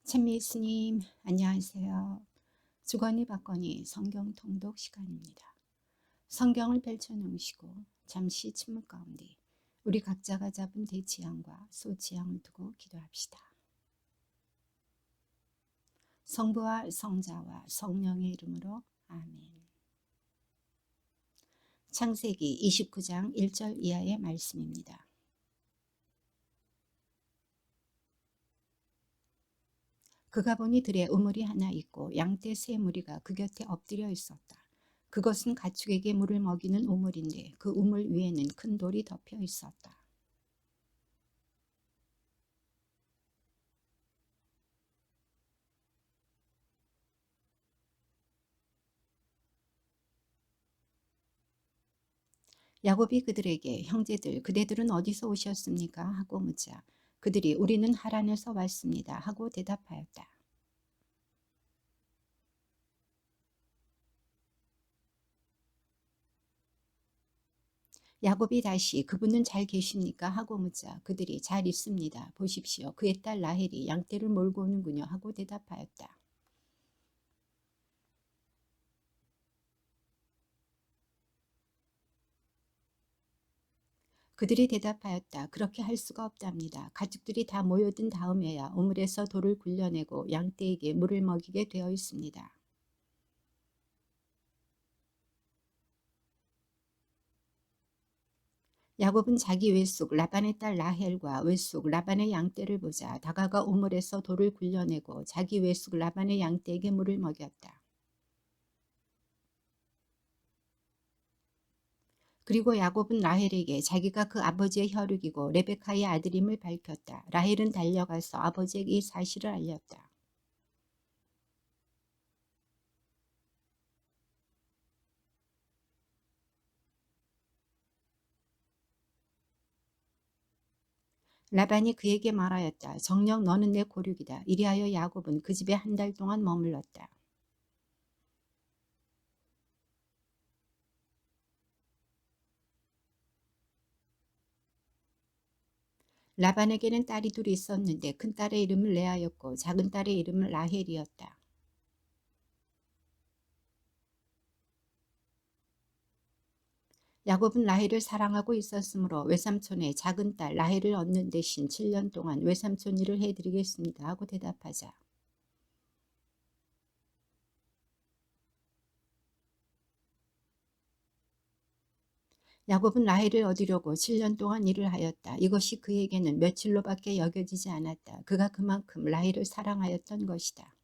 찬미 예수님, 안녕하세요. 주거니 받거니 성경 통독 시간입니다. 성경을 펼쳐놓으시고 잠시 침묵 가운데 우리 각자가 잡은 대지향과 소지향을 두고 기도합시다. 성부와 성자와 성령의 이름으로 아멘. 창세기 29장 1절 이하의 말씀입니다. 그가 보니 들에 우물이 하나 있고 양떼 세 무리가 그 곁에 엎드려 있었다. 그것은 가축에게 물을 먹이는 우물인데 그 우물 위에는 큰 돌이 덮여 있었다. 야곱이 그들에게 형제들 그대들은 어디서 오셨습니까? 하고 묻자 그들이 우리는 하란에서 왔습니다. 하고 대답하였다. 야곱이 다시 그분은 잘 계십니까? 하고 묻자 그들이 잘 있습니다. 보십시오. 그의 딸 라헬이 양떼를 몰고 오는군요. 하고 대답하였다. 그들이 대답하였다. 그렇게 할 수가 없답니다. 가축들이 다 모여든 다음에야 우물에서 돌을 굴려내고 양떼에게 물을 먹이게 되어 있습니다. 야곱은 자기 왼속 라반의 딸 라헬과 왼속 라반의 양떼를 보자 다가가 우물에서 돌을 굴려내고 자기 왼속 라반의 양떼에게 물을 먹였다. 그리고 야곱은 라헬에게 자기가 그 아버지의 혈육이고 레베카의 아들임을 밝혔다. 라헬은 달려가서 아버지에게 이 사실을 알렸다. 라반이 그에게 말하였다. 정녕 너는 내 고륙이다. 이리하여 야곱은 그 집에 한 달 동안 머물렀다. 라반에게는 딸이 둘이 있었는데 큰 딸의 이름을 레아였고 작은 딸의 이름은 라헬이었다. 야곱은 라헬을 사랑하고 있었으므로 외삼촌의 작은 딸 라헬을 얻는 대신 7년 동안 외삼촌 일을 해드리겠습니다 하고 대답하자 야곱은 라헬을 얻으려고 7년 동안 일을 하였다. 이것이 그에게는 며칠로밖에 여겨지지 않았다. 그가 그만큼 라헬을 사랑하였던 것이다.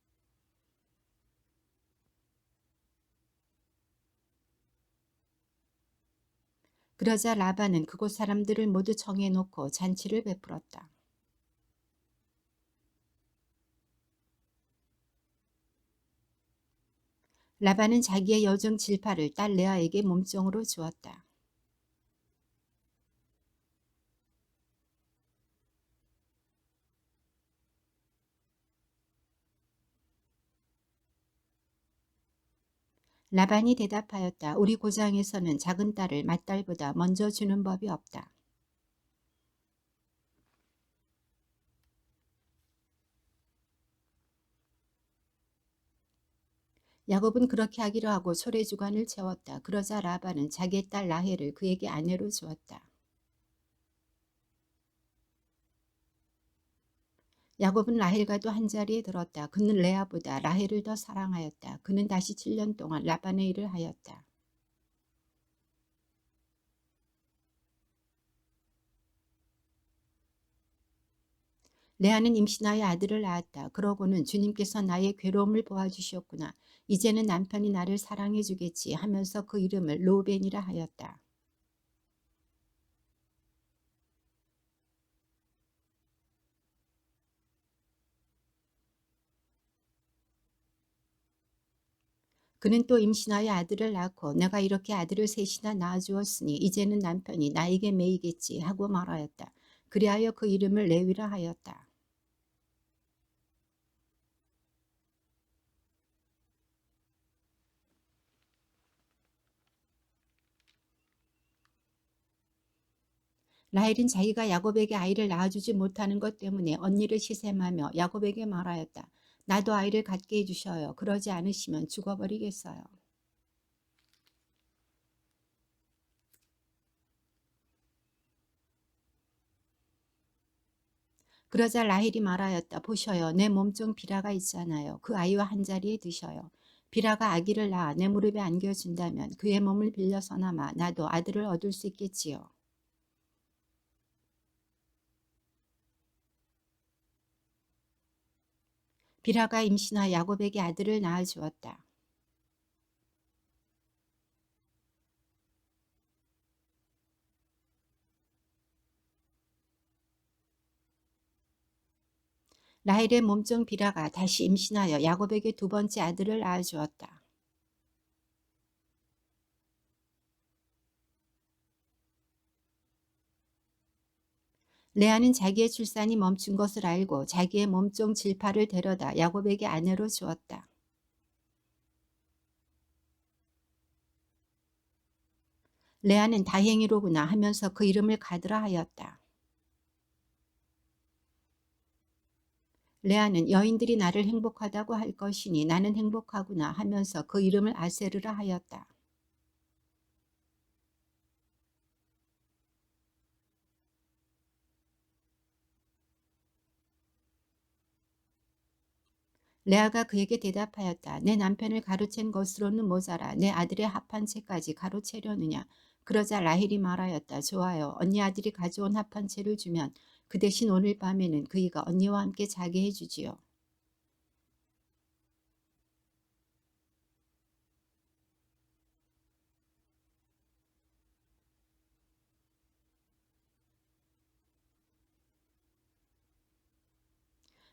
그러자 라반은 그곳 사람들을 모두 정해놓고 잔치를 베풀었다. 라반은 자기의 여종 질파를 딸 레아에게 몸종으로 주었다. 라반이 대답하였다. 우리 고장에서는 작은 딸을 맏딸보다 먼저 주는 법이 없다. 야곱은 그렇게 하기로 하고 소래주간을 채웠다. 그러자 라반은 자기의 딸 라헬을 그에게 아내로 주었다. 야곱은 라헬과도 한자리에 들었다. 그는 레아보다 라헬을 더 사랑하였다. 그는 다시 7년 동안 라반의 일을 하였다. 레아는 임신하여 아들을 낳았다. 그러고는 주님께서 나의 괴로움을 보아주셨구나. 이제는 남편이 나를 사랑해 주겠지 하면서 그 이름을 르우벤이라 하였다. 그는 또 임신하여 아들을 낳고 내가 이렇게 아들을 셋이나 낳아주었으니 이제는 남편이 나에게 매이겠지 하고 말하였다. 그리하여 그 이름을 레위라 하였다. 라헬은 자기가 야곱에게 아이를 낳아주지 못하는 것 때문에 언니를 시샘하며 야곱에게 말하였다. 나도 아이를 갖게 해주셔요. 그러지 않으시면 죽어버리겠어요. 그러자 라헬이 말하였다. 보셔요. 내 몸중 비라가 있잖아요. 그 아이와 한자리에 드셔요. 비라가 아기를 낳아 내 무릎에 안겨준다면 그의 몸을 빌려서나마 나도 아들을 얻을 수 있겠지요. 비라가 임신하여 야곱에게 아들을 낳아주었다. 라헬의 몸중 비라가 다시 임신하여 야곱에게 두 번째 아들을 낳아주었다. 레아는 자기의 출산이 멈춘 것을 알고 자기의 몸종 질파를 데려다 야곱에게 아내로 주었다. 레아는 다행이로구나 하면서 그 이름을 가드라 하였다. 레아는 여인들이 나를 행복하다고 할 것이니 나는 행복하구나 하면서 그 이름을 아세르라 하였다. 레아가 그에게 대답하였다. 내 남편을 가로챈 것으로는 모자라 내 아들의 합한 채까지 가로채려느냐. 그러자 라헬이 말하였다. 좋아요. 언니 아들이 가져온 합한 채를 주면 그 대신 오늘 밤에는 그이가 언니와 함께 자게 해주지요.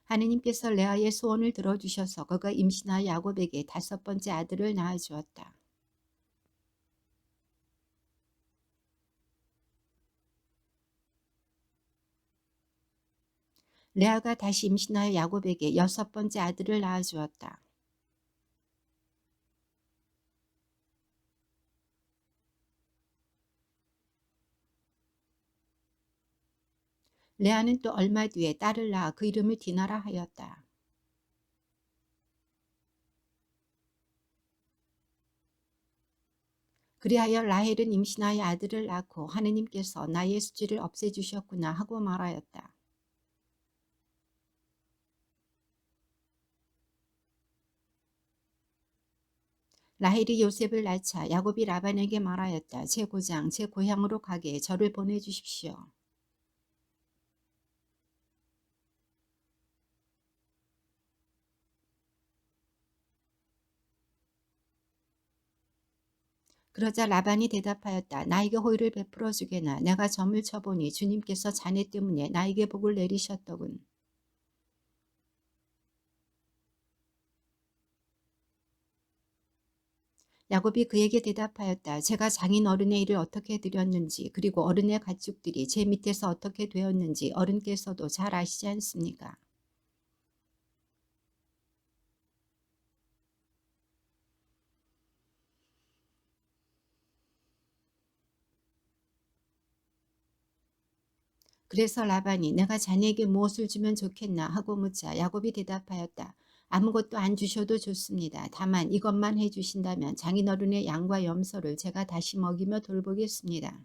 하느님께서 레아의 소원을 들어주셔서 그가 임신하여 야곱에게 다섯 번째 아들을 낳아주었다. 레아가 다시 임신하여 야곱에게 여섯 번째 아들을 낳아주었다. 레아는 또 얼마 뒤에 딸을 낳아 그 이름을 디나라 하였다. 그리하여 라헬은 임신하여 아들을 낳고 하느님께서 나의 수치를 없애주셨구나 하고 말하였다. 라헬이 요셉을 낳자 야곱이 라반에게 말하였다. 제 고장 제 고향으로 가게 저를 보내주십시오. 그러자 라반이 대답하였다. 나에게 호의를 베풀어 주게나 내가 점을 쳐보니 주님께서 자네 때문에 나에게 복을 내리셨더군. 야곱이 그에게 대답하였다. 제가 장인 어른의 일을 어떻게 드렸는지 그리고 어른의 가축들이 제 밑에서 어떻게 되었는지 어른께서도 잘 아시지 않습니까? 그래서 라반이 내가 자네에게 무엇을 주면 좋겠나 하고 묻자 야곱이 대답하였다. 아무것도 안 주셔도 좋습니다. 다만 이것만 해주신다면 장인어른의 양과 염소를 제가 다시 먹이며 돌보겠습니다.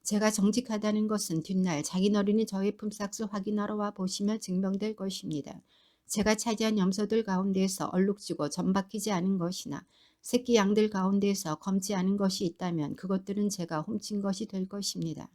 제가 정직하다는 것은 뒷날 장인어른이 저의 품삯을 확인하러 와 보시며 증명될 것입니다. 제가 차지한 염소들 가운데에서 얼룩지고 점박히지 않은 것이나 새끼 양들 가운데에서 검지 않은 것이 있다면 그것들은 제가 훔친 것이 될 것입니다.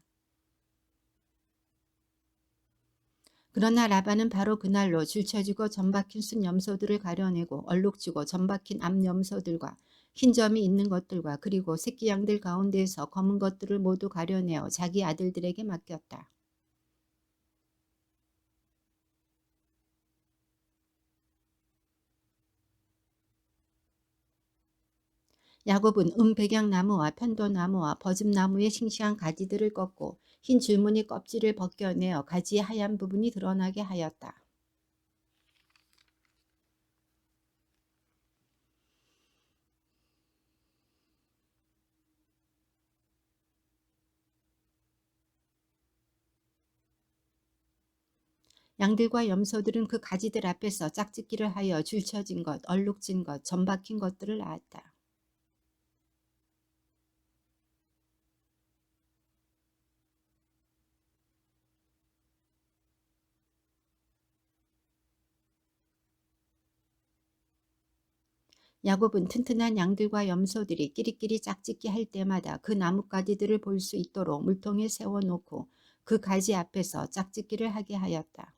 그러나 라반은 바로 그날로 줄쳐지고 점박힌 순 염소들을 가려내고 얼룩지고 점박힌 암 염소들과 흰 점이 있는 것들과 그리고 새끼 양들 가운데에서 검은 것들을 모두 가려내어 자기 아들들에게 맡겼다. 야곱은 백양나무와 편도나무와 버즘나무의 싱싱한 가지들을 꺾고 흰 줄무늬 껍질을 벗겨내어 가지의 하얀 부분이 드러나게 하였다. 양들과 염소들은 그 가지들 앞에서 짝짓기를 하여 줄쳐진 것, 얼룩진 것, 점박힌 것들을 낳았다. 야곱은 튼튼한 양들과 염소들이 끼리끼리 짝짓기 할 때마다 그 나뭇가지들을 볼 수 있도록 물통에 세워놓고 그 가지 앞에서 짝짓기를 하게 하였다.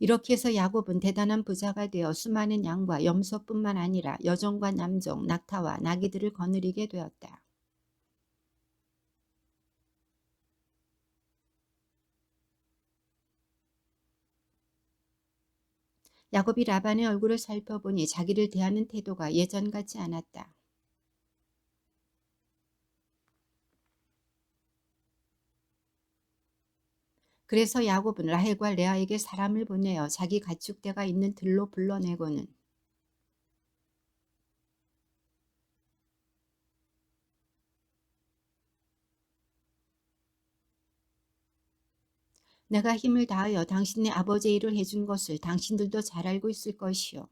이렇게 해서 야곱은 대단한 부자가 되어 수많은 양과 염소뿐만 아니라 여종과 남종, 낙타와 나귀들을 거느리게 되었다. 야곱이 라반의 얼굴을 살펴보니 자기를 대하는 태도가 예전 같지 않았다. 그래서 야곱은 라헬과 레아에게 사람을 보내어 자기 가축대가 있는 들로 불러내고는 내가 힘을 다하여 당신의 아버지의 일을 해준 것을 당신들도 잘 알고 있을 것이요.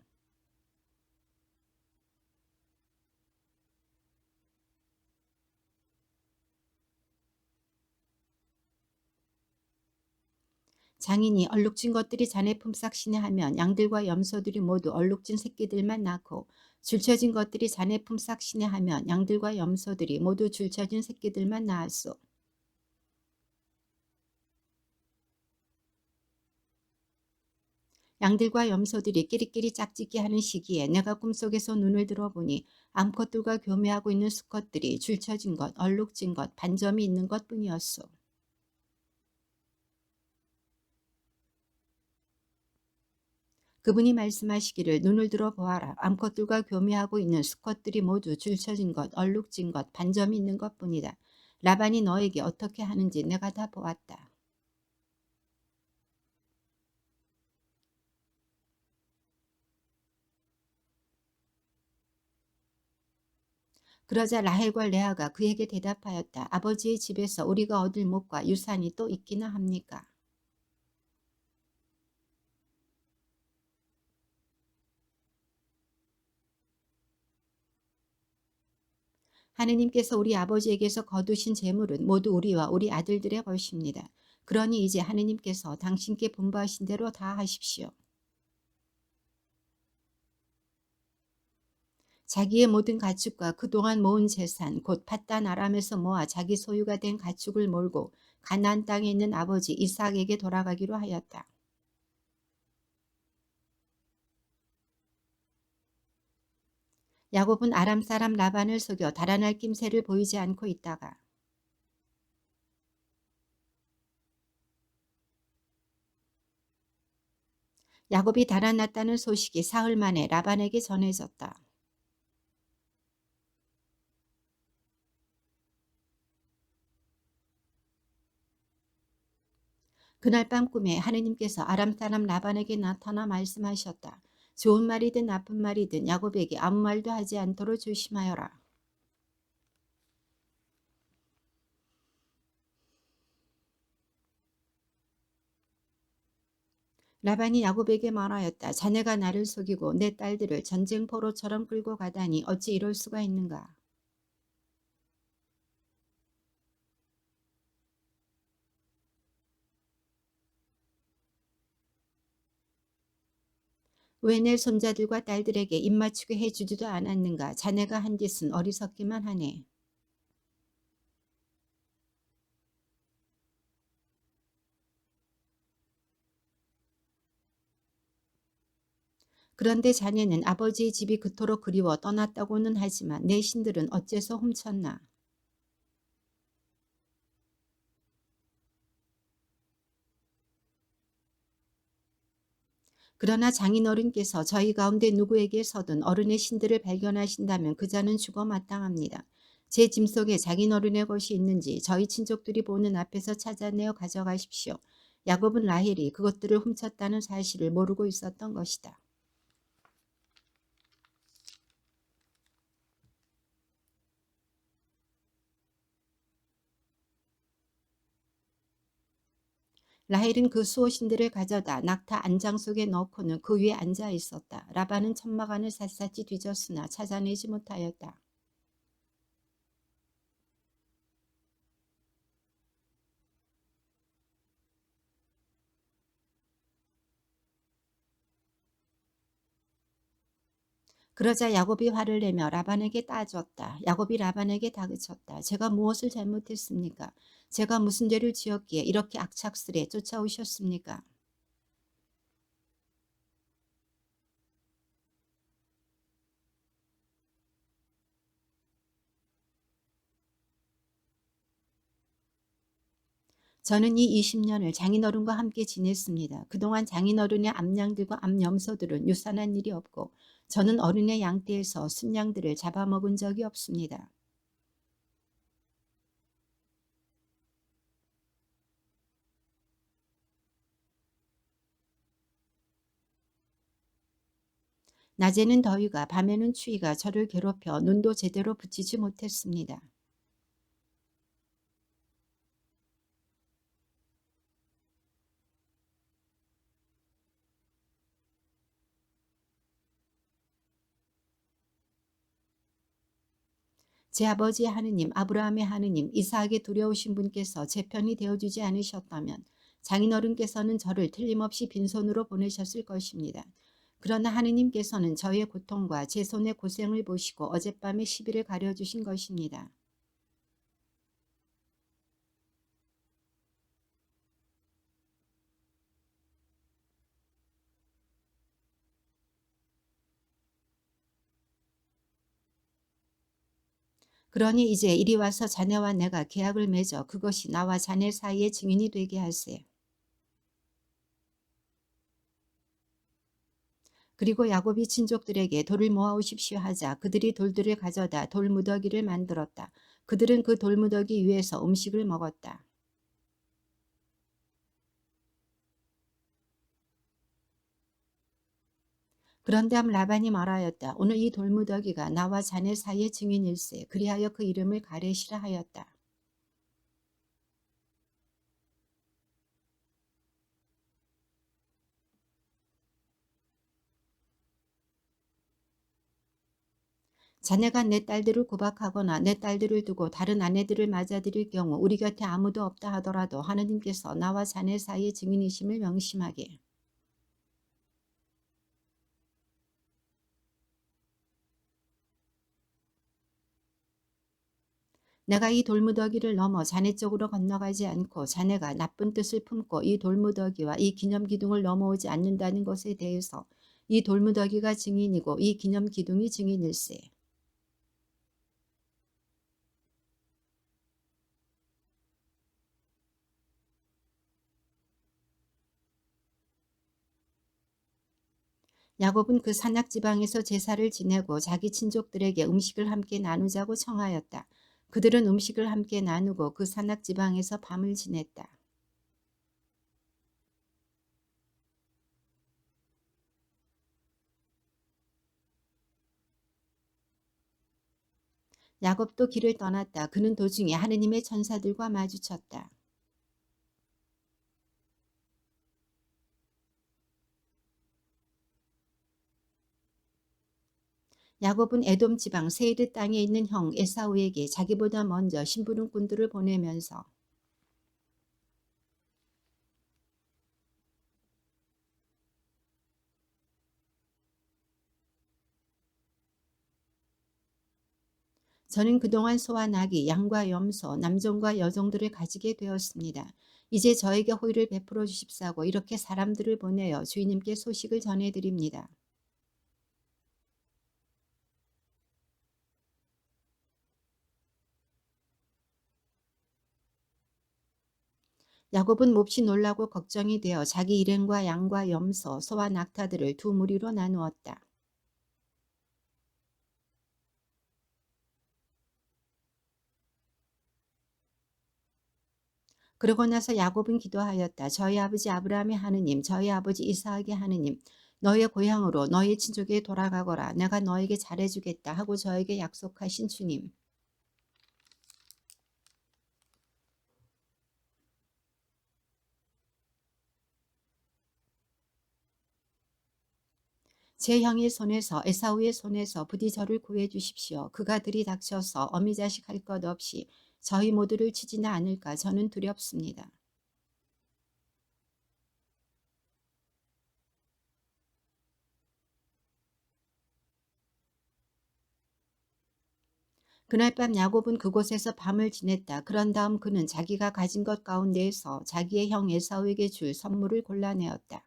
장인이 얼룩진 것들이 자네 품삯이네 하면 양들과 염소들이 모두 얼룩진 새끼들만 낳고 줄쳐진 것들이 자네 품삯이네 하면 양들과 염소들이 모두 줄쳐진 새끼들만 낳았소. 양들과 염소들이 끼리끼리 짝짓기 하는 시기에 내가 꿈속에서 눈을 들어보니 암컷들과 교매하고 있는 수컷들이 줄쳐진 것, 얼룩진 것, 반점이 있는 것뿐이었소. 그분이 말씀하시기를 눈을 들어 보아라. 암컷들과 교미하고 있는 수컷들이 모두 줄쳐진 것, 얼룩진 것, 반점이 있는 것뿐이다. 라반이 너에게 어떻게 하는지 내가 다 보았다. 그러자 라헬과 레아가 그에게 대답하였다. 아버지의 집에서 우리가 얻을 목과 유산이 또 있기나 합니까? 하느님께서 우리 아버지에게서 거두신 재물은 모두 우리와 우리 아들들의 것입니다. 그러니 이제 하느님께서 당신께 분부하신 대로 다 하십시오. 자기의 모든 가축과 그동안 모은 재산 곧 팟단 아람에서 모아 자기 소유가 된 가축을 몰고 가나안 땅에 있는 아버지 이삭에게 돌아가기로 하였다. 야곱은 아람 사람 라반을 속여 달아날 낌새를 보이지 않고 있다가 야곱이 달아났다는 소식이 사흘 만에 라반에게 전해졌다. 그날 밤 꿈에 하느님께서 아람 사람 라반에게 나타나 말씀하셨다. 좋은 말이든 나쁜 말이든 야곱에게 아무 말도 하지 않도록 조심하여라. 라반이 야곱에게 말하였다. 자네가 나를 속이고 내 딸들을 전쟁 포로처럼 끌고 가다니 어찌 이럴 수가 있는가. 왜 내 손자들과 딸들에게 입맞추게 해주지도 않았는가. 자네가 한 짓은 어리석기만 하네. 그런데 자네는 아버지의 집이 그토록 그리워 떠났다고는 하지만 내 신들은 어째서 훔쳤나. 그러나 장인어른께서 저희 가운데 누구에게서든 어른의 신들을 발견하신다면 그 자는 죽어 마땅합니다. 제 짐 속에 장인어른의 것이 있는지 저희 친족들이 보는 앞에서 찾아내어 가져가십시오. 야곱은 라헬이 그것들을 훔쳤다는 사실을 모르고 있었던 것이다. 라헬은 그 수호신들을 가져다 낙타 안장 속에 넣고는 그 위에 앉아 있었다. 라반은 천막안을 샅샅이 뒤졌으나 찾아내지 못하였다. 그러자 야곱이 화를 내며 라반에게 따졌다. 야곱이 라반에게 다그쳤다. 제가 무엇을 잘못했습니까? 제가 무슨 죄를 지었기에 이렇게 악착스레 쫓아오셨습니까? 저는 이 20년을 장인어른과 함께 지냈습니다. 그동안 장인어른의 암양들과 암염소들은 유산한 일이 없고 저는 어른의 양떼에서 순양들을 잡아먹은 적이 없습니다. 낮에는 더위가 밤에는 추위가 저를 괴롭혀 눈도 제대로 붙이지 못했습니다. 제 아버지의 하느님 아브라함의 하느님 이삭에게 두려우신 분께서 제 편이 되어주지 않으셨다면 장인어른께서는 저를 틀림없이 빈손으로 보내셨을 것입니다. 그러나 하느님께서는 저의 고통과 제 손의 고생을 보시고 어젯밤에 시비를 가려주신 것입니다. 그러니 이제 이리 와서 자네와 내가 계약을 맺어 그것이 나와 자네 사이의 증인이 되게 하세요. 그리고 야곱이 친족들에게 돌을 모아오십시오 하자 그들이 돌들을 가져다 돌무더기를 만들었다. 그들은 그 돌무더기 위에서 음식을 먹었다. 그런 다음 라반이 말하였다. 오늘 이 돌무더기가 나와 자네 사이의 증인일세. 그리하여 그 이름을 가레시라 하였다. 자네가 내 딸들을 구박하거나 내 딸들을 두고 다른 아내들을 맞아들일 경우 우리 곁에 아무도 없다 하더라도 하느님께서 나와 자네 사이의 증인이심을 명심하게. 내가 이 돌무더기를 넘어 자네 쪽으로 건너가지 않고 자네가 나쁜 뜻을 품고 이 돌무더기와 이 기념기둥을 넘어오지 않는다는 것에 대해서 이 돌무더기가 증인이고 이 기념기둥이 증인일세. 야곱은 그 산악 지방에서 제사를 지내고 자기 친족들에게 음식을 함께 나누자고 청하였다. 그들은 음식을 함께 나누고 그 산악 지방에서 밤을 지냈다. 야곱도 길을 떠났다. 그는 도중에 하느님의 천사들과 마주쳤다. 야곱은 에돔 지방 세이르 땅에 있는 형 에사우에게 자기보다 먼저 심부름꾼들을 보내면서 저는 그동안 소와 나귀, 양과 염소, 남종과 여종들을 가지게 되었습니다. 이제 저에게 호의를 베풀어 주십사고 이렇게 사람들을 보내어 주인님께 소식을 전해드립니다. 야곱은 몹시 놀라고 걱정이 되어 자기 일행과 양과 염소, 소와 낙타들을 두 무리로 나누었다. 그러고 나서 야곱은 기도하였다. 저희 아버지 아브라함의 하느님, 저희 아버지 이삭의 하느님, 너의 고향으로 너희 친족에 돌아가거라. 내가 너에게 잘해주겠다 하고 저에게 약속하신 주님. 제 형의 손에서 에사우의 손에서 부디 저를 구해 주십시오. 그가 들이닥쳐서 어미자식 할 것 없이 저희 모두를 치지는 않을까 저는 두렵습니다. 그날 밤 야곱은 그곳에서 밤을 지냈다. 그런 다음 그는 자기가 가진 것 가운데에서 자기의 형 에사우에게 줄 선물을 골라내었다.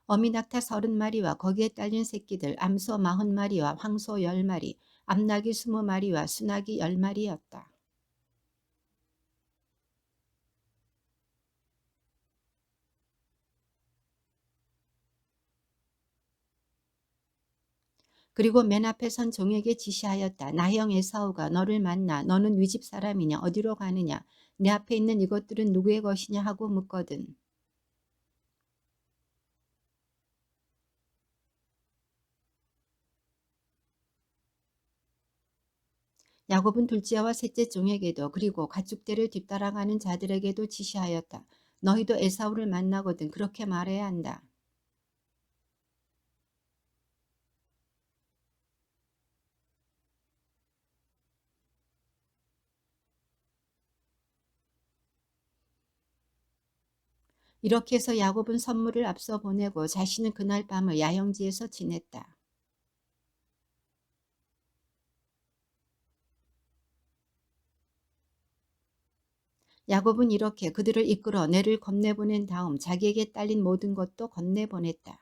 어미낙타 30마리와 거기에 딸린 새끼들, 암소 40마리와 황소 10마리, 암나귀 20마리와 수나기 10마리였다. 그리고 맨 앞에 선 종에게 지시하였다. 나형 에사우가 너를 만나 너는 위 집 사람이냐 어디로 가느냐 내 앞에 있는 이것들은 누구의 것이냐 하고 묻거든. 야곱은 둘째와 셋째 종에게도 그리고 가축대를 뒤따라가는 자들에게도 지시하였다. 너희도 에사우를 만나거든 그렇게 말해야 한다. 이렇게 해서 야곱은 선물을 앞서 보내고 자신은 그날 밤을 야영지에서 지냈다. 야곱은 이렇게 그들을 이끌어 내를 건네보낸 다음 자기에게 딸린 모든 것도 건네보냈다.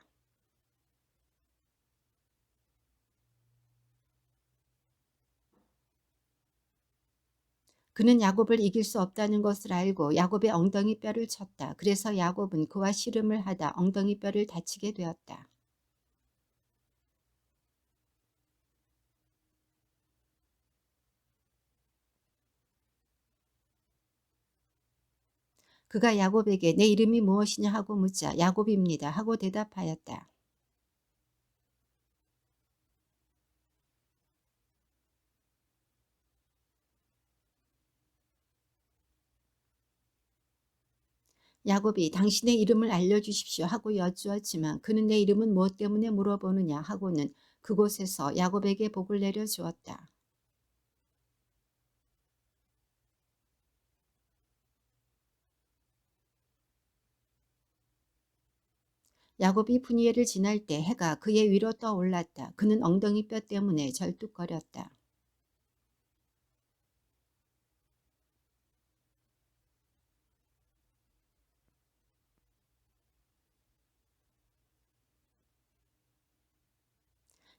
그는 야곱을 이길 수 없다는 것을 알고 야곱의 엉덩이 뼈를 쳤다. 그래서 야곱은 그와 씨름을 하다 엉덩이 뼈를 다치게 되었다. 그가 야곱에게 내 이름이 무엇이냐 하고 묻자 야곱입니다 하고 대답하였다. 야곱이 당신의 이름을 알려주십시오 하고 여쭈었지만 그는 내 이름은 무엇 때문에 물어보느냐 하고는 그곳에서 야곱에게 복을 내려 주었다. 야곱이 분이엘을 지날 때 해가 그의 위로 떠올랐다. 그는 엉덩이 뼈 때문에 절뚝거렸다.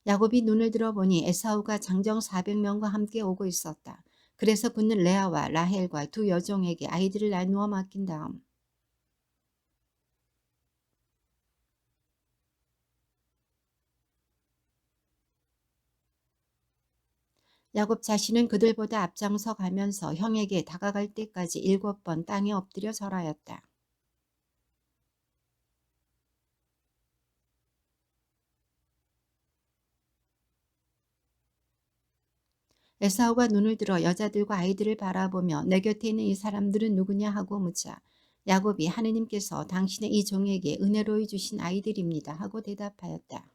야곱이 눈을 들어보니 에사우가 장정 400명과 함께 오고 있었다. 그래서 그는 레아와 라헬과 두 여종에게 아이들을 나누어 맡긴 다음 야곱 자신은 그들보다 앞장서 가면서 형에게 다가갈 때까지 7번 땅에 엎드려 절하였다. 에사우가 눈을 들어 여자들과 아이들을 바라보며 내 곁에 있는 이 사람들은 누구냐 하고 묻자 야곱이 하느님께서 당신의 이 종에게 은혜로이 주신 아이들입니다 하고 대답하였다.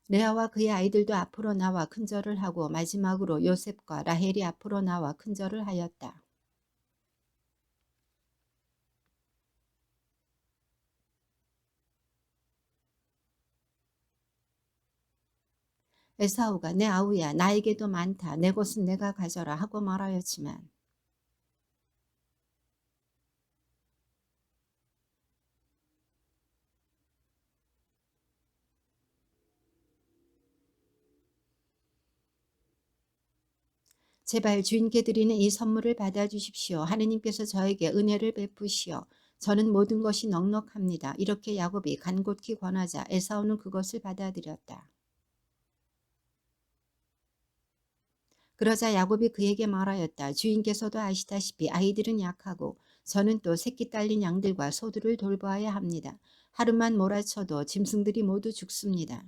레아와 그의 아이들도 앞으로 나와 큰절을 하고 마지막으로 요셉과 라헬이 앞으로 나와 큰절을 하였다. 에사우가 내 아우야 나에게도 많다 내 것은 내가 가져라 하고 말하였지만 제발 주인께 드리는 이 선물을 받아주십시오. 하느님께서 저에게 은혜를 베푸시어 저는 모든 것이 넉넉합니다. 이렇게 야곱이 간곡히 권하자 에사우는 그것을 받아들였다. 그러자 야곱이 그에게 말하였다. 주인께서도 아시다시피 아이들은 약하고 저는 또 새끼 딸린 양들과 소들을 돌보아야 합니다. 하루만 몰아쳐도 짐승들이 모두 죽습니다.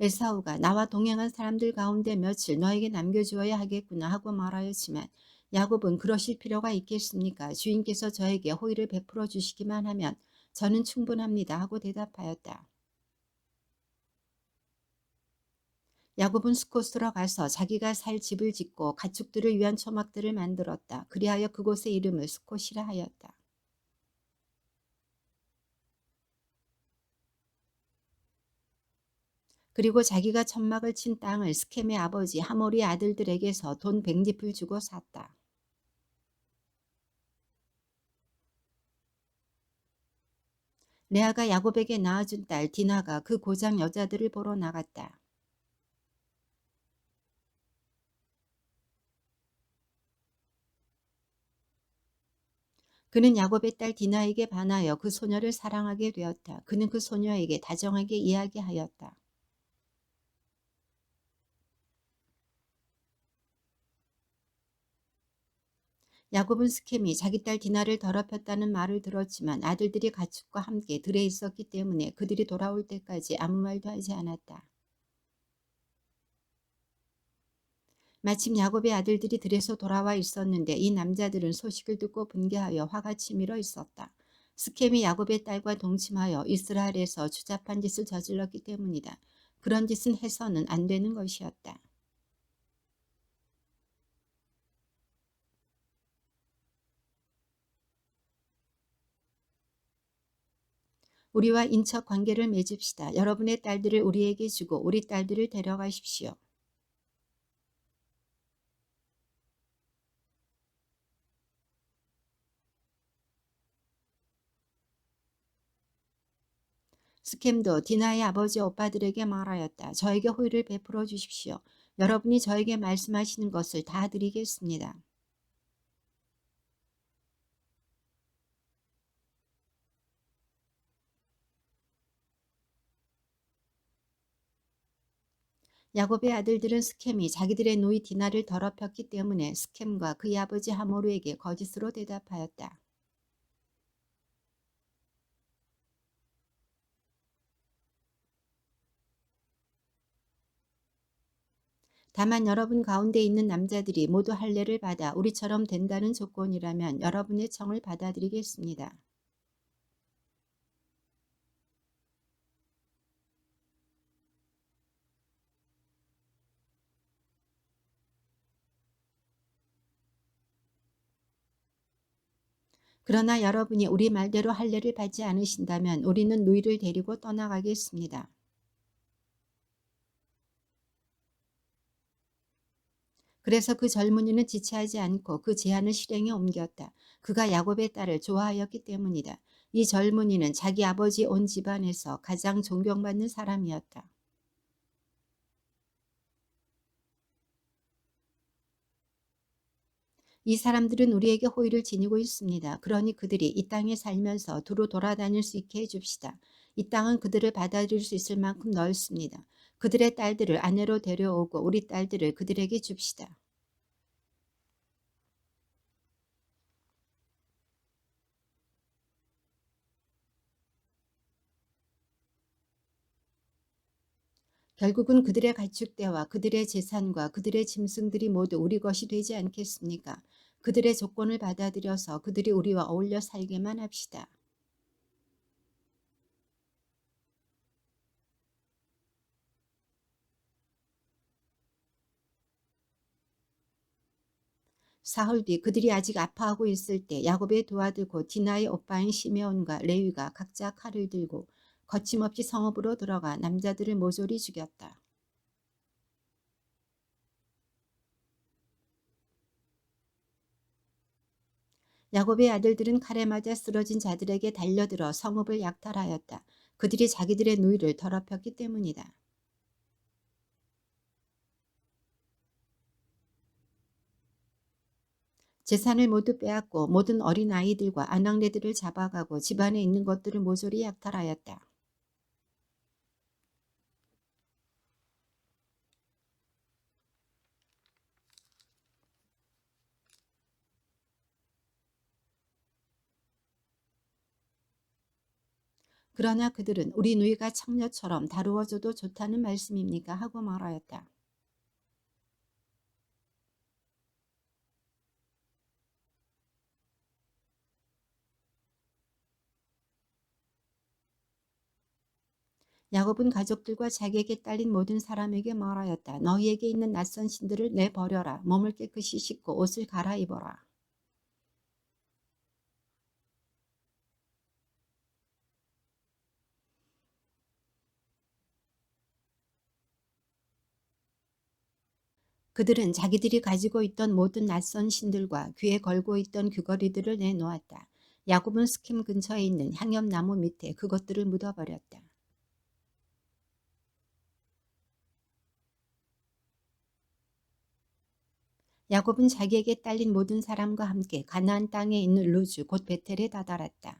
에사우가 나와 동행한 사람들 가운데 며칠 너에게 남겨주어야 하겠구나 하고 말하였지만 야곱은 그러실 필요가 있겠습니까? 주인께서 저에게 호의를 베풀어 주시기만 하면 저는 충분합니다 하고 대답하였다. 야곱은 수코스로 가서 자기가 살 집을 짓고 가축들을 위한 초막들을 만들었다. 그리하여 그곳의 이름을 수콧이라 하였다. 그리고 자기가 천막을 친 땅을 스켐의 아버지 하모리 아들들에게서 돈 100립을 주고 샀다. 레아가 야곱에게 낳아준 딸 디나가 그 고장 여자들을 보러 나갔다. 그는 야곱의 딸 디나에게 반하여 그 소녀를 사랑하게 되었다. 그는 그 소녀에게 다정하게 이야기하였다. 야곱은 스켐이 자기 딸 디나를 더럽혔다는 말을 들었지만 아들들이 가축과 함께 들에 있었기 때문에 그들이 돌아올 때까지 아무 말도 하지 않았다. 마침 야곱의 아들들이 들에서 돌아와 있었는데 이 남자들은 소식을 듣고 분개하여 화가 치밀어 있었다. 스켐이 야곱의 딸과 동침하여 이스라엘에서 추잡한 짓을 저질렀기 때문이다. 그런 짓은 해서는 안 되는 것이었다. 우리와 인척 관계를 맺읍시다. 여러분의 딸들을 우리에게 주고 우리 딸들을 데려가십시오. 스켐도 디나의 아버지 오빠들에게 말하였다. 저에게 호의를 베풀어 주십시오. 여러분이 저에게 말씀하시는 것을 다 드리겠습니다. 야곱의 아들들은 스켐이 자기들의 누이 디나를 더럽혔기 때문에 스켐과 그의 아버지 하모르에게 거짓으로 대답하였다. 다만 여러분 가운데 있는 남자들이 모두 할례를 받아 우리처럼 된다는 조건이라면 여러분의 청을 받아들이겠습니다. 그러나 여러분이 우리 말대로 할례를 받지 않으신다면 우리는 누이를 데리고 떠나가겠습니다. 그래서 그 젊은이는 지체하지 않고 그 제안을 실행에 옮겼다. 그가 야곱의 딸을 좋아하였기 때문이다. 이 젊은이는 자기 아버지 온 집안에서 가장 존경받는 사람이었다. 이 사람들은 우리에게 호의를 지니고 있습니다. 그러니 그들이 이 땅에 살면서 두루 돌아다닐 수 있게 해줍시다. 이 땅은 그들을 받아들일 수 있을 만큼 넓습니다. 그들의 딸들을 아내로 데려오고 우리 딸들을 그들에게 줍시다. 결국은 그들의 가축대와 그들의 재산과 그들의 짐승들이 모두 우리 것이 되지 않겠습니까? 그들의 조건을 받아들여서 그들이 우리와 어울려 살게만 합시다. 사흘 뒤 그들이 아직 아파하고 있을 때 야곱의 두 아들 곧 디나의 오빠인 시메온과 레위가 각자 칼을 들고 거침없이 성읍으로 들어가 남자들을 모조리 죽였다. 야곱의 아들들은 칼에 맞아 쓰러진 자들에게 달려들어 성읍을 약탈하였다. 그들이 자기들의 누이를 더럽혔기 때문이다. 재산을 모두 빼앗고 모든 어린아이들과 아낙네들을 잡아가고 집안에 있는 것들을 모조리 약탈하였다. 그러나 그들은 우리 누이가 창녀처럼 다루어줘도 좋다는 말씀입니까? 하고 말하였다. 야곱은 가족들과 자기에게 딸린 모든 사람에게 말하였다. 너희에게 있는 낯선 신들을 내버려라. 몸을 깨끗이 씻고 옷을 갈아입어라. 그들은 자기들이 가지고 있던 모든 낯선 신들과 귀에 걸고 있던 귀걸이들을 내놓았다. 야곱은 스킴 근처에 있는 향엽나무 밑에 그것들을 묻어버렸다. 야곱은 자기에게 딸린 모든 사람과 함께 가나안 땅에 있는 루즈 곧 베텔에 다다랐다.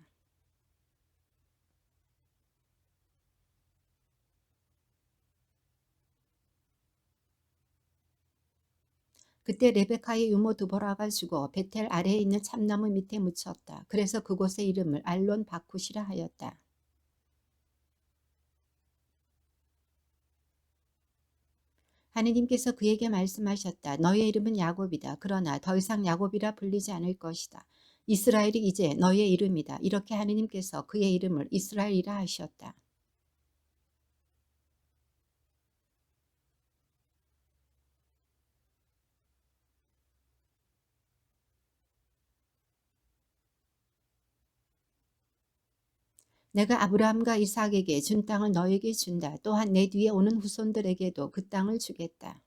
그때 레베카의 유모 드보라가 죽어 베텔 아래에 있는 참나무 밑에 묻혔다. 그래서 그곳의 이름을 알론 바쿠시라 하였다. 하느님께서 그에게 말씀하셨다. 너의 이름은 야곱이다. 그러나 더 이상 야곱이라 불리지 않을 것이다. 이스라엘이 이제 너의 이름이다. 이렇게 하느님께서 그의 이름을 이스라엘이라 하셨다. 내가 아브라함과 이삭에게 준 땅을 너에게 준다. 또한 내 뒤에 오는 후손들에게도 그 땅을 주겠다.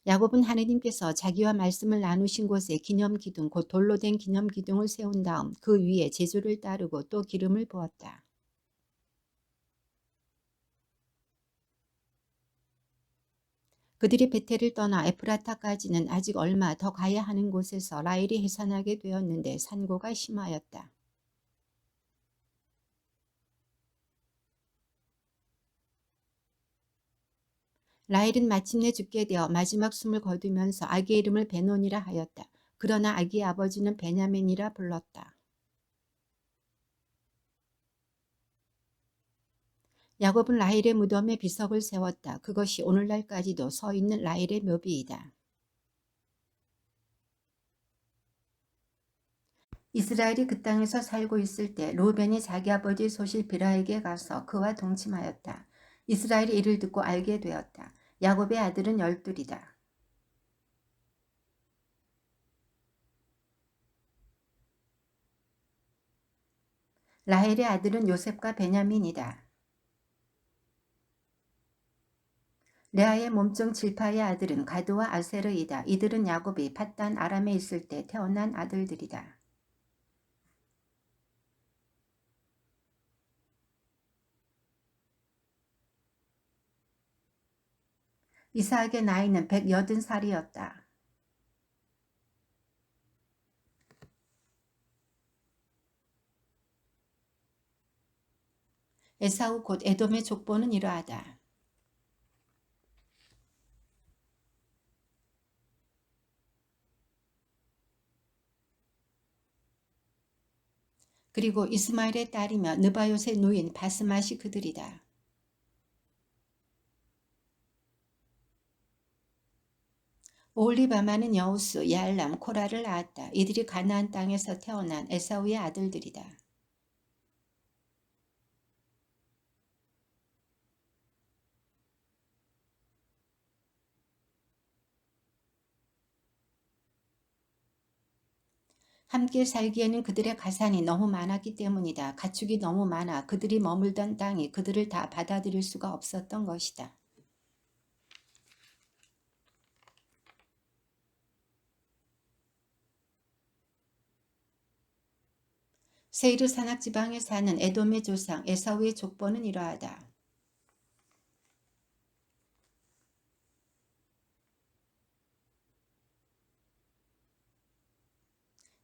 야곱은 하느님께서 자기와 말씀을 나누신 곳에 기념기둥 곧 돌로 된 기념기둥을 세운 다음 그 위에 제주를 따르고 또 기름을 부었다. 그들이 베텔을 떠나 에프라타까지는 아직 얼마 더 가야 하는 곳에서 라헬이 해산하게 되었는데 산고가 심하였다. 라헬은 마침내 죽게 되어 마지막 숨을 거두면서 아기의 이름을 베논이라 하였다. 그러나 아기의 아버지는 베냐민이라 불렀다. 야곱은 라헬의 무덤에 비석을 세웠다. 그것이 오늘날까지도 서 있는 라헬의 묘비이다. 이스라엘이 그 땅에서 살고 있을 때 르우벤이 자기 아버지 소실 비라에게 가서 그와 동침하였다. 이스라엘이 이를 듣고 알게 되었다. 야곱의 아들은 12이다. 라헬의 아들은 요셉과 베냐민이다. 레아의 몸종 질파의 아들은 가드와 아세르이다. 이들은 야곱이 팟단 아람에 있을 때 태어난 아들들이다. 이삭의 나이는 180살이었다. 에사우 곧 에돔의 족보는 이러하다. 그리고 이스마엘의 딸이며 느바요의 누인 바스맛이 그들이다. 오홀리바마는 여우스, 야알람, 코라를 낳았다. 이들이 가나안 땅에서 태어난 에사우의 아들들이다. 함께 살기에는 그들의 가산이 너무 많았기 때문이다. 가축이 너무 많아 그들이 머물던 땅이 그들을 다 받아들일 수가 없었던 것이다. 세이르 산악지방에 사는 에돔의 조상 에사우의 족보는 이러하다.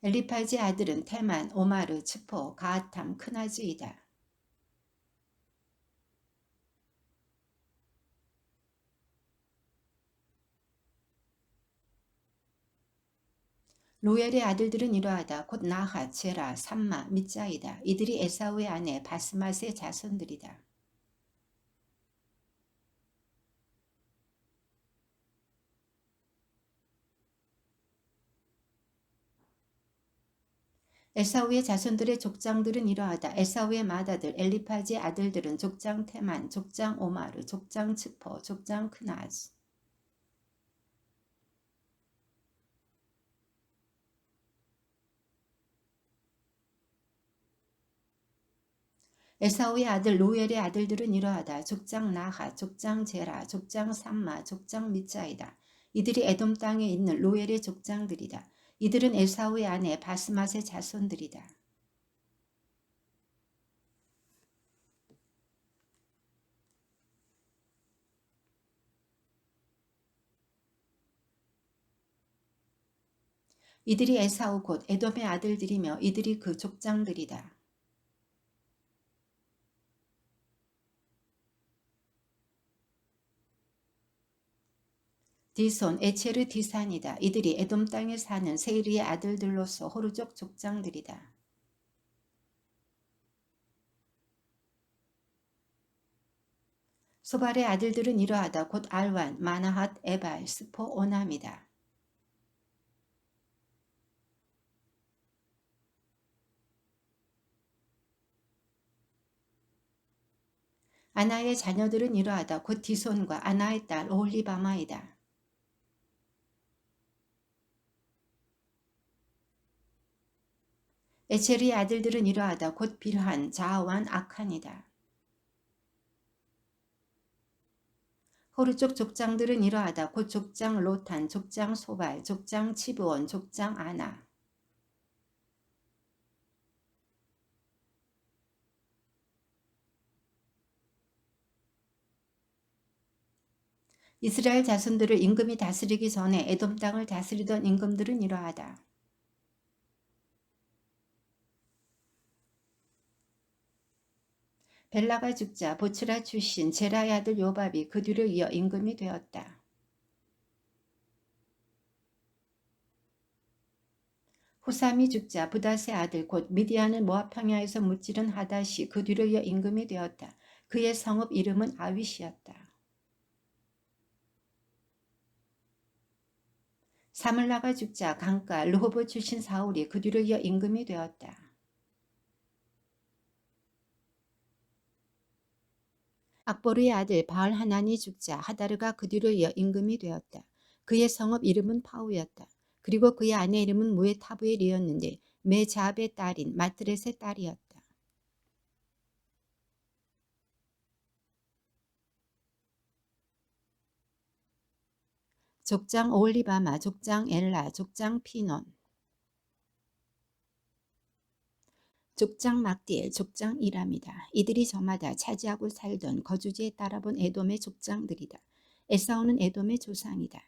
엘리팔지 아들은 테만, 오마르, 츠포, 가하탐, 크나즈이다. 로엘의 아들들은 이러하다. 곧 나하, 제라, 삼마, 밑자이다. 이들이 에사우의 아내 바스맛의 자손들이다. 에사우의 자손들의 족장들은 이러하다. 에사우의 맏아들 엘리파지의 아들들은 족장 테만, 족장 오마르, 족장 츠포, 족장 크나즈. 에사우의 아들 로엘의 아들들은 이러하다. 족장 나하, 족장 제라, 족장 삼마, 족장 밑자이다. 이들이 에돔 땅에 있는 로엘의 족장들이다. 이들은 에사우의 아내 바스맛의 자손들이다. 이들이 에사우 곧 에돔의 아들들이며 이들이 그 족장들이다. 디손, 에체르 디산이다. 이들이 에돔 땅에 사는 세이르의 아들들로서 호르족 족장들이다. 소발의 아들들은 이러하다. 곧 알완, 마나핫, 에발, 스포, 오남이다. 아나의 자녀들은 이러하다. 곧 디손과 아나의 딸 오홀리바마이다. 에체르의 아들들은 이러하다. 곧 빌한, 자아완, 아칸이다. 호르족 족장들은 이러하다. 곧 족장 로탄, 족장 소발, 족장 치브온, 족장 아나. 이스라엘 자손들을 임금이 다스리기 전에 에돔 땅을 다스리던 임금들은 이러하다. 벨라가 죽자 보츠라 출신 제라의 아들 요밥이 그 뒤를 이어 임금이 되었다. 후삼이 죽자 부닷의 아들 곧 미디안을 모압 평야에서 무찌른 하닷이 그 뒤를 이어 임금이 되었다. 그의 성읍 이름은 아윗이었다. 사물라가 죽자 강가 르호보 출신 사울이 그 뒤를 이어 임금이 되었다. 악보르의 아들 바알 하난이 죽자 하다르가 그 뒤를 이어 임금이 되었다. 그의 성읍 이름은 파우였다. 그리고 그의 아내 이름은 무에타부엘이었는데 메자압의 딸인 마트렛의 딸이었다. 족장 오홀리바마, 족장 엘라, 족장 피논, 족장 막디엘, 족장 이람이다. 이들이 저마다 차지하고 살던 거주지에 따라본 에돔의 족장들이다. 에사오는 에돔의 조상이다.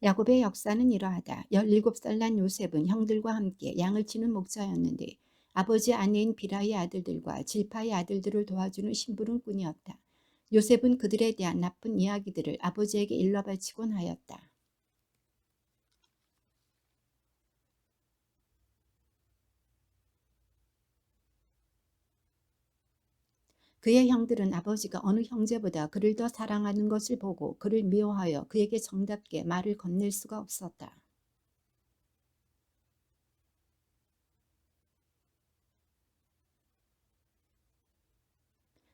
야곱의 역사는 이러하다. 17살 난 요셉은 형들과 함께 양을 치는 목자였는데 아버지 아내인 비라의 아들들과 질파의 아들들을 도와주는 심부름꾼이었다. 요셉은 그들에 대한 나쁜 이야기들을 아버지에게 일러바치곤 하였다. 그의 형들은 아버지가 어느 형제보다 그를 더 사랑하는 것을 보고 그를 미워하여 그에게 정답게 말을 건넬 수가 없었다.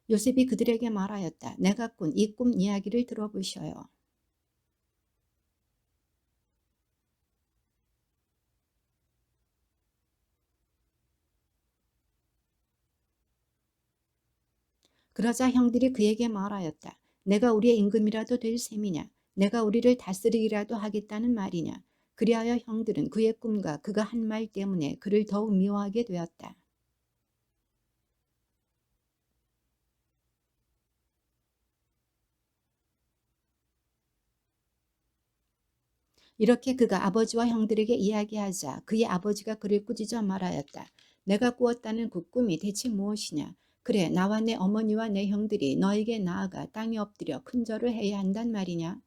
요셉이 그들에게 말하였다. 내가 꾼 이 꿈 이야기를 들어보셔요. 그러자 형들이 그에게 말하였다. 내가 우리의 임금이라도 될 셈이냐? 내가 우리를 다스리기라도 하겠다는 말이냐? 그리하여 형들은 그의 꿈과 그가 한 말 때문에 그를 더욱 미워하게 되었다. 이렇게 그가 아버지와 형들에게 이야기하자 그의 아버지가 그를 꾸짖어 말하였다. 내가 꾸었다는 그 꿈이 대체 무엇이냐? 그래, 나와 내 어머니와 내 형들이 너에게 나아가 땅에 엎드려 큰절을 해야 한단 말이냐?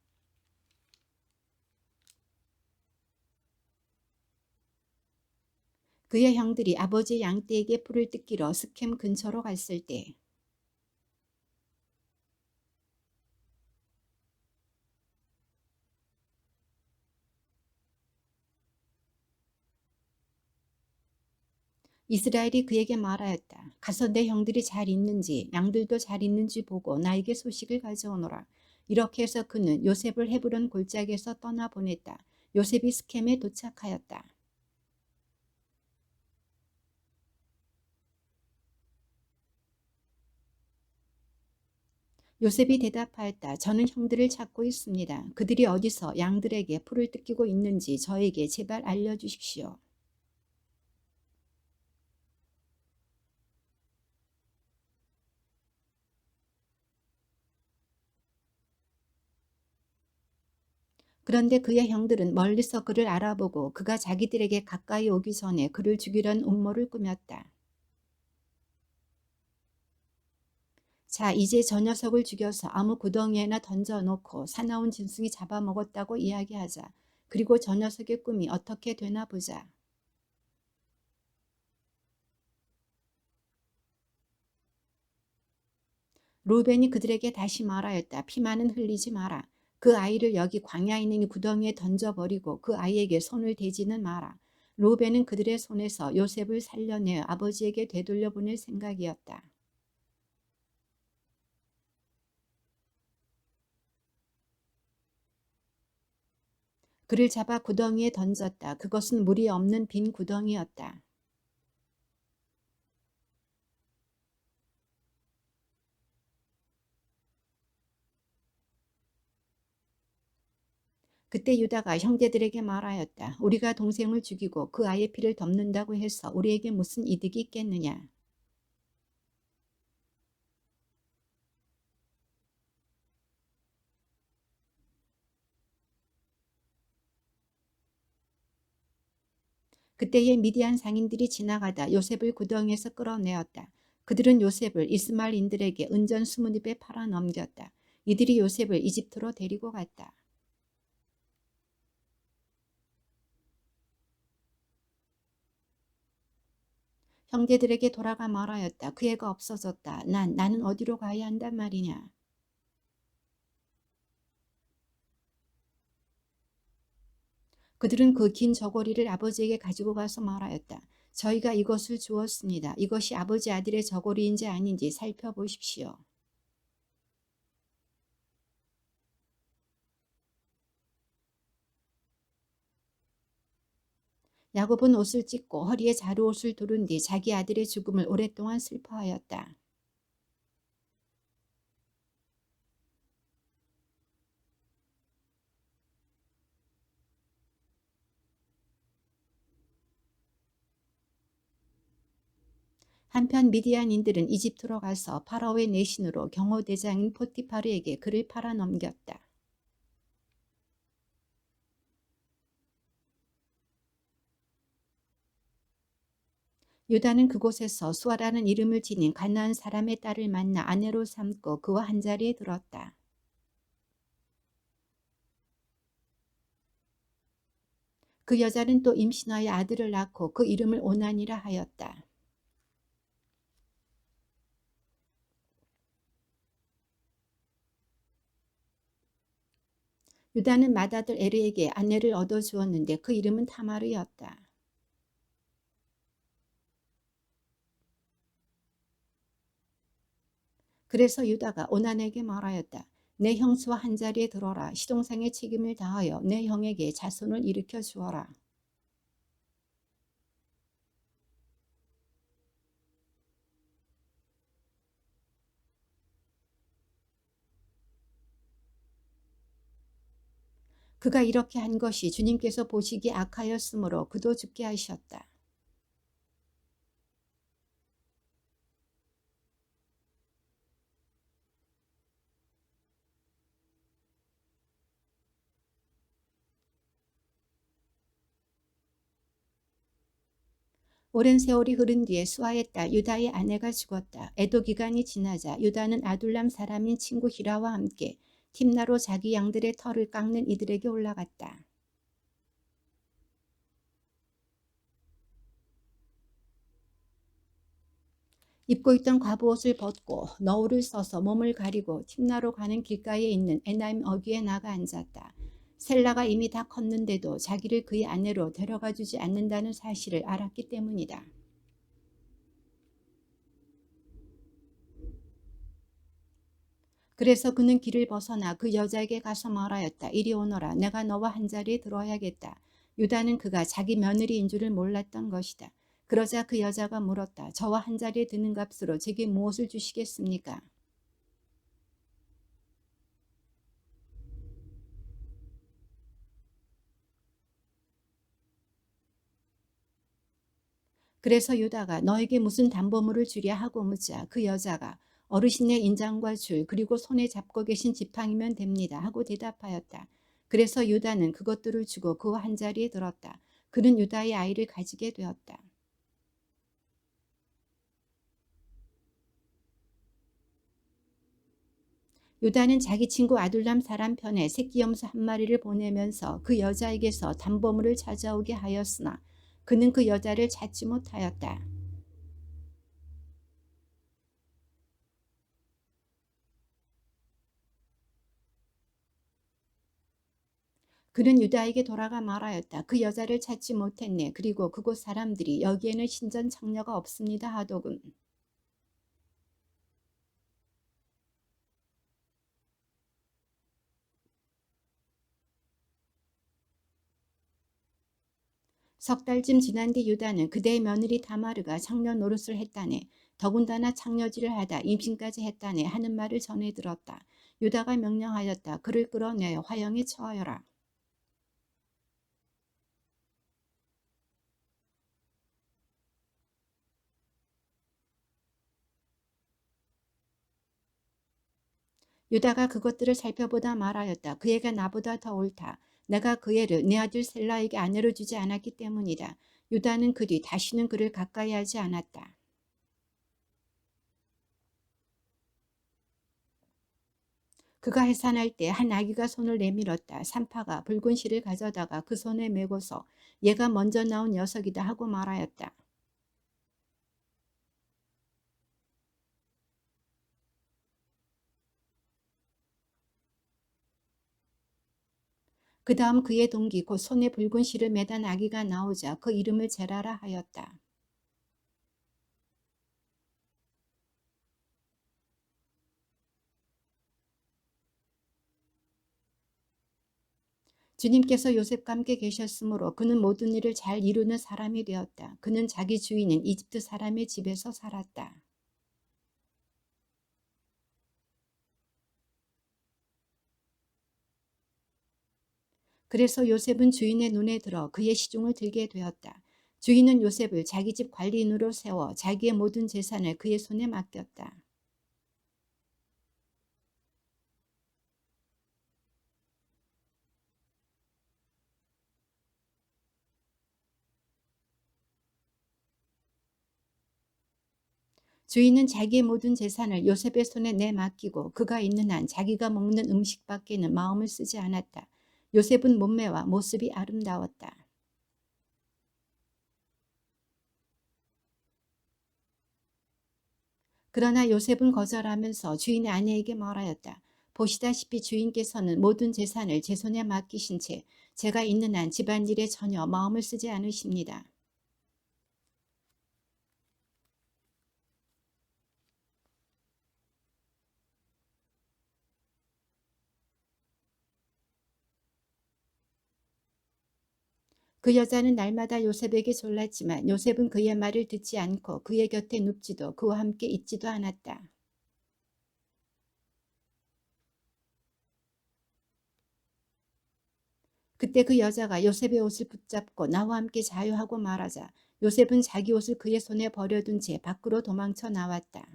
그의 형들이 아버지의 양떼에게 풀을 뜯기러 스켐 근처로 갔을 때 이스라엘이 그에게 말하였다. 가서 내 형들이 잘 있는지 양들도 잘 있는지 보고 나에게 소식을 가져오너라. 이렇게 해서 그는 요셉을 헤브론 골짜기에서 떠나보냈다. 요셉이 스켐에 도착하였다. 요셉이 대답하였다. 저는 형들을 찾고 있습니다. 그들이 어디서 양들에게 풀을 뜯기고 있는지 저에게 제발 알려주십시오. 그런데 그의 형들은 멀리서 그를 알아보고 그가 자기들에게 가까이 오기 전에 그를 죽이려는 음모를 꾸몄다. 자, 이제 저 녀석을 죽여서 아무 구덩이에나 던져놓고 사나운 짐승이 잡아먹었다고 이야기하자. 그리고 저 녀석의 꿈이 어떻게 되나 보자. 루벤이 그들에게 다시 말하였다. 피만은 흘리지 마라. 그 아이를 여기 광야에 있는 이 구덩이에 던져버리고 그 아이에게 손을 대지는 마라. 루벤은 그들의 손에서 요셉을 살려내어 아버지에게 되돌려 보낼 생각이었다. 그를 잡아 구덩이에 던졌다. 그것은 물이 없는 빈 구덩이였다. 그때 유다가 형제들에게 말하였다. 우리가 동생을 죽이고 그 아이의 피를 덮는다고 해서 우리에게 무슨 이득이 있겠느냐. 그때에 미디안 상인들이 지나가다 요셉을 구덩이에서 끌어내었다. 그들은 요셉을 이스마엘인들에게 은전 20입에 팔아 넘겼다. 이들이 요셉을 이집트로 데리고 갔다. 형제들에게 돌아가 말하였다. 그 애가 없어졌다. 나는 어디로 가야 한단 말이냐. 그들은 그 긴 저고리를 아버지에게 가지고 가서 말하였다. 저희가 이것을 주었습니다. 이것이 아버지 아들의 저고리인지 아닌지 살펴보십시오. 야곱은 옷을 찢고 허리에 자루옷을 두른 뒤 자기 아들의 죽음을 오랫동안 슬퍼하였다. 한편 미디안인들은 이집트로 가서 파라오의 내신으로 경호대장인 포티파르에게 그를 팔아 넘겼다. 유다는 그곳에서 수아라는 이름을 지닌 가나안 사람의 딸을 만나 아내로 삼고 그와 한자리에 들었다. 그 여자는 또 임신하여 아들을 낳고 그 이름을 오난이라 하였다. 유다는 맏아들 에르에게 아내를 얻어주었는데 그 이름은 타마르였다. 그래서 유다가 오난에게 말하였다. 내 형수와 한자리에 들어라. 시동상의 책임을 다하여 내 형에게 자손을 일으켜 주어라. 그가 이렇게 한 것이 주님께서 보시기에 악하였으므로 그도 죽게 하셨다. 오랜 세월이 흐른 뒤에 수아의 딸 유다의 아내가 죽었다. 애도 기간이 지나자 유다는 아둘람 사람인 친구 히라와 함께 팀나로 자기 양들의 털을 깎는 이들에게 올라갔다. 입고 있던 과부옷을 벗고 너울을 써서 몸을 가리고 팀나로 가는 길가에 있는 에나임 어귀에 나가 앉았다. 셀라가 이미 다 컸는데도 자기를 그의 아내로 데려가 주지 않는다는 사실을 알았기 때문이다. 그래서 그는 길을 벗어나 그 여자에게 가서 말하였다. 이리 오너라. 내가 너와 한자리에 들어야겠다. 유다는 그가 자기 며느리인 줄을 몰랐던 것이다. 그러자 그 여자가 물었다. 저와 한자리에 드는 값으로 제게 무엇을 주시겠습니까? 그래서 유다가 너에게 무슨 담보물을 주랴 하고 묻자 그 여자가 어르신의 인장과 줄 그리고 손에 잡고 계신 지팡이면 됩니다 하고 대답하였다. 그래서 유다는 그것들을 주고 그와 한자리에 들었다. 그는 유다의 아이를 가지게 되었다. 유다는 자기 친구 아둘람 사람 편에 새끼 염소 한 마리를 보내면서 그 여자에게서 담보물을 찾아오게 하였으나 그는 그 여자를 찾지 못하였다. 그는 유다에게 돌아가 말하였다. 그 여자를 찾지 못했네. 그리고 그곳 사람들이 여기에는 신전 창녀가 없습니다 하더군. 석 달쯤 지난 뒤 유다는 그대의 며느리 다마르가 창녀 노릇을 했다네. 더군다나 창녀질을 하다 임신까지 했다네 하는 말을 전해 들었다. 유다가 명령하였다. 그를 끌어내어 화형에 처하여라. 유다가 그것들을 살펴보다 말하였다. 그 애가 나보다 더 옳다. 내가 그 애를 내 아들 셀라에게 아내로 주지 않았기 때문이다. 유다는 그 뒤 다시는 그를 가까이 하지 않았다. 그가 해산할 때 한 아기가 손을 내밀었다. 산파가 붉은 실을 가져다가 그 손에 메고서 얘가 먼저 나온 녀석이다 하고 말하였다. 그 다음 그의 동기 곧 손에 붉은 실을 매단 아기가 나오자 그 이름을 제라라 하였다. 주님께서 요셉과 함께 계셨으므로 그는 모든 일을 잘 이루는 사람이 되었다. 그는 자기 주인인 이집트 사람의 집에서 살았다. 그래서 요셉은 주인의 눈에 들어 그의 시중을 들게 되었다. 주인은 요셉을 자기 집 관리인으로 세워 자기의 모든 재산을 그의 손에 맡겼다. 주인은 자기의 모든 재산을 요셉의 손에 내맡기고 그가 있는 한 자기가 먹는 음식밖에는 마음을 쓰지 않았다. 요셉은 몸매와 모습이 아름다웠다. 그러나 요셉은 거절하면서 주인의 아내에게 말하였다. 보시다시피 주인께서는 모든 재산을 제 손에 맡기신 채 제가 있는 한 집안일에 전혀 마음을 쓰지 않으십니다. 그 여자는 날마다 요셉에게 졸랐지만 요셉은 그의 말을 듣지 않고 그의 곁에 눕지도 그와 함께 있지도 않았다. 그때 그 여자가 요셉의 옷을 붙잡고 나와 함께 자유하고 말하자 요셉은 자기 옷을 그의 손에 버려둔 채 밖으로 도망쳐 나왔다.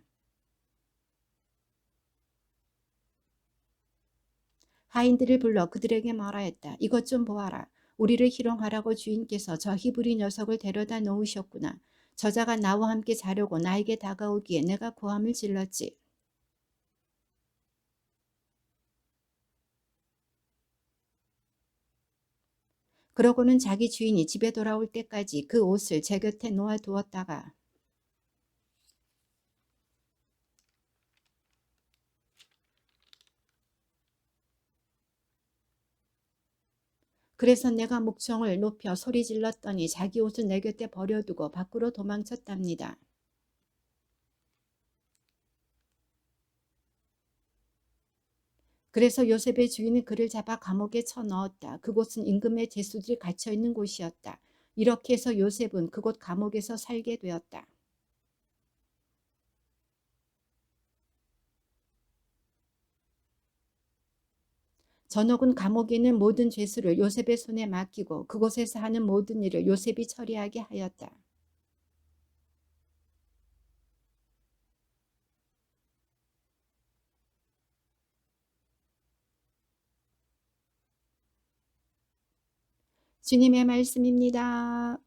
하인들을 불러 그들에게 말하였다. 이것 좀 보아라. 우리를 희롱하라고 주인께서 저 히브리 녀석을 데려다 놓으셨구나. 저자가 나와 함께 자려고 나에게 다가오기에 내가 고함을 질렀지. 그러고는 자기 주인이 집에 돌아올 때까지 그 옷을 제 곁에 놓아 두었다가 그래서 내가 목청을 높여 소리 질렀더니 자기 옷을 내 곁에 버려두고 밖으로 도망쳤답니다. 그래서 요셉의 주인은 그를 잡아 감옥에 쳐넣었다. 그곳은 임금의 죄수들이 갇혀있는 곳이었다. 이렇게 해서 요셉은 그곳 감옥에서 살게 되었다. 전옥은 감옥에 있는 모든 죄수를 요셉의 손에 맡기고 그곳에서 하는 모든 일을 요셉이 처리하게 하였다. 주님의 말씀입니다.